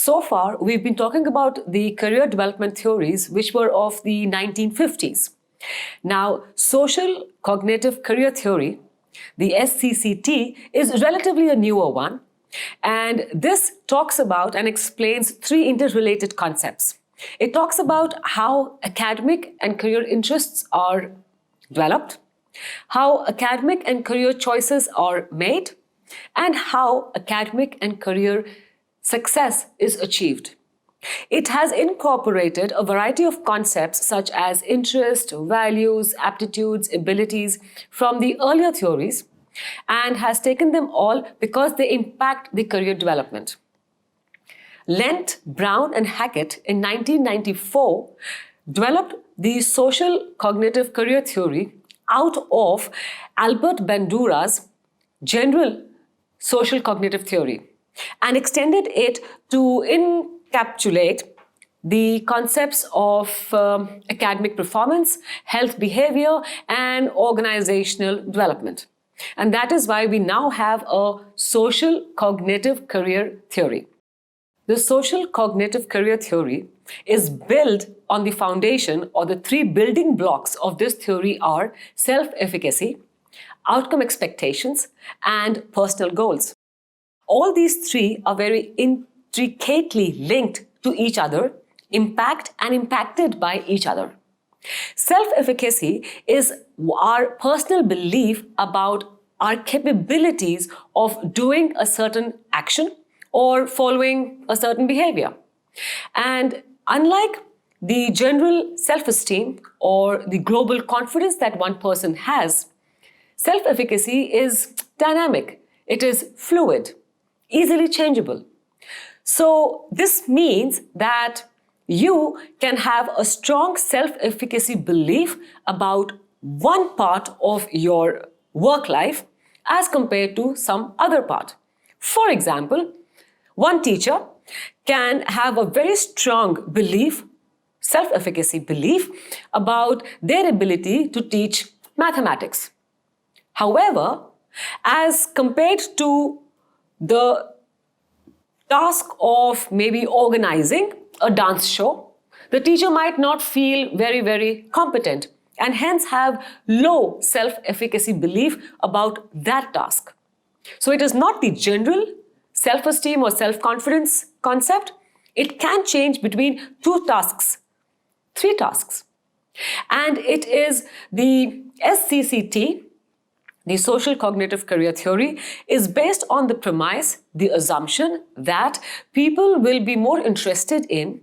So far, we've been talking about the career development theories which were of the 1950s. Now, social cognitive career theory, the SCCT, is relatively a newer one. And this talks about and explains three interrelated concepts. It talks about how academic and career interests are developed, how academic and career choices are made, and how academic and career success is achieved. It has incorporated a variety of concepts such as interest, values, aptitudes, abilities from the earlier theories and has taken them all because they impact the career development. Lent, Brown, and Hackett in 1994 developed the social cognitive career theory out of Albert Bandura's general social cognitive theory and extended it to encapsulate the concepts of academic performance, health behavior, and organizational development. And that is why we now have a social cognitive career theory. The social cognitive career theory is built on the foundation, or the three building blocks of this theory are self-efficacy, outcome expectations, and personal goals. All these three are very intricately linked to each other, impact and impacted by each other. Self-efficacy is our personal belief about our capabilities of doing a certain action or following a certain behavior. And unlike the general self-esteem or the global confidence that one person has, self-efficacy is dynamic, it is fluid, easily changeable. So this means that you can have a strong self-efficacy belief about one part of your work life as compared to some other part. For example, one teacher can have a very strong belief, self-efficacy belief, about their ability to teach mathematics. However, as compared to the task of maybe organizing a dance show, the teacher might not feel very competent and hence have low self-efficacy belief about that task. So it is not the general self-esteem or self-confidence concept. It can change between two tasks, three tasks. And it is the SCCT, the social cognitive career theory, is based on the premise, the assumption that people will be more interested in,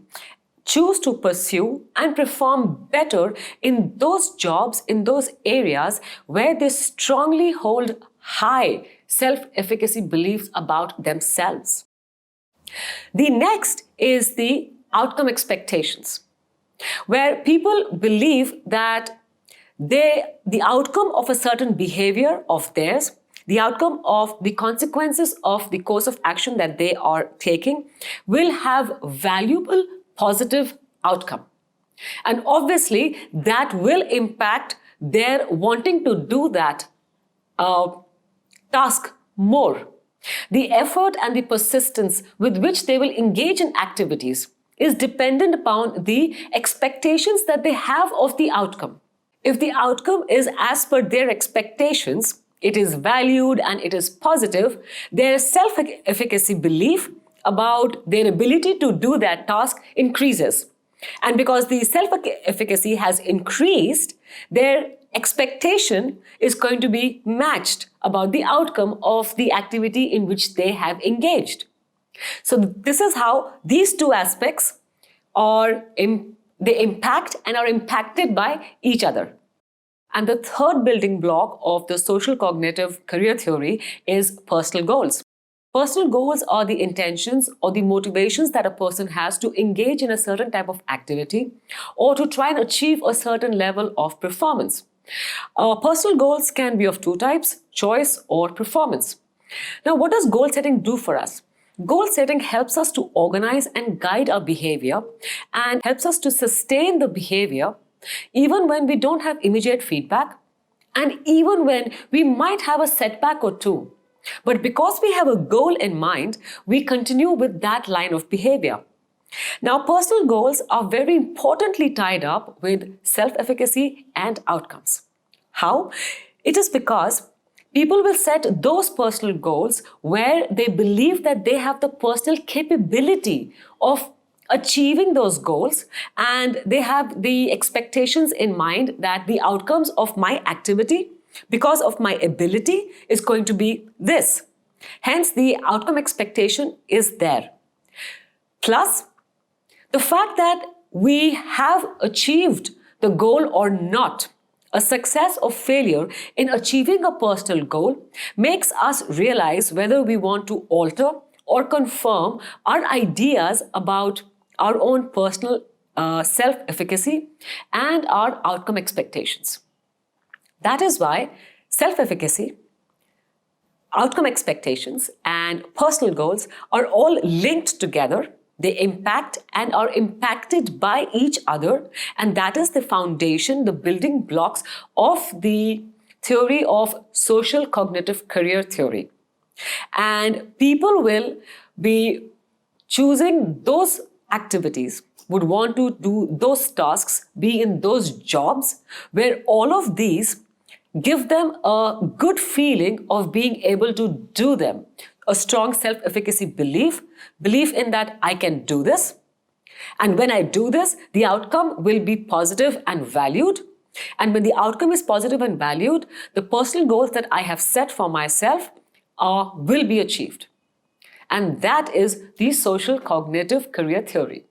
choose to pursue and perform better in those jobs, in those areas where they strongly hold high self-efficacy beliefs about themselves. The next is the outcome expectations, where people believe that the outcome of a certain behavior of theirs, the outcome of the consequences of the course of action that they are taking will have valuable, positive outcome. And obviously, that will impact their wanting to do that task more. The effort and the persistence with which they will engage in activities is dependent upon the expectations that they have of the outcome. If the outcome is as per their expectations, it is valued and it is positive, their self-efficacy belief about their ability to do that task increases. And because the self-efficacy has increased, their expectation is going to be matched about the outcome of the activity in which they have engaged. So this is how these two aspects they impact and are impacted by each other. And the third building block of the social cognitive career theory is personal goals. Personal goals are the intentions or the motivations that a person has to engage in a certain type of activity or to try and achieve a certain level of performance. Personal goals can be of two types, choice or performance. Now, what does goal setting do for us? Goal setting helps us to organize and guide our behavior and helps us to sustain the behavior even when we don't have immediate feedback and even when we might have a setback or two. But because we have a goal in mind, we continue with that line of behavior. Now, personal goals are very importantly tied up with self-efficacy and outcomes. How? It is because people will set those personal goals where they believe that they have the personal capability of achieving those goals, and they have the expectations in mind that the outcomes of my activity, because of my ability, is going to be this. Hence, the outcome expectation is there. Plus, the fact that we have achieved the goal or not, a success or failure in achieving a personal goal, makes us realize whether we want to alter or confirm our ideas about our own personal self-efficacy and our outcome expectations. That is why self-efficacy, outcome expectations, and personal goals are all linked together. They impact and are impacted by each other, and that is the foundation, the building blocks of the theory of social cognitive career theory. And people will be choosing those activities, would want to do those tasks, be in those jobs where all of these give them a good feeling of being able to do them. A strong self-efficacy belief in that I can do this. And when I do this, the outcome will be positive and valued. And when the outcome is positive and valued, the personal goals that I have set for myself will be achieved. And that is the social cognitive career theory.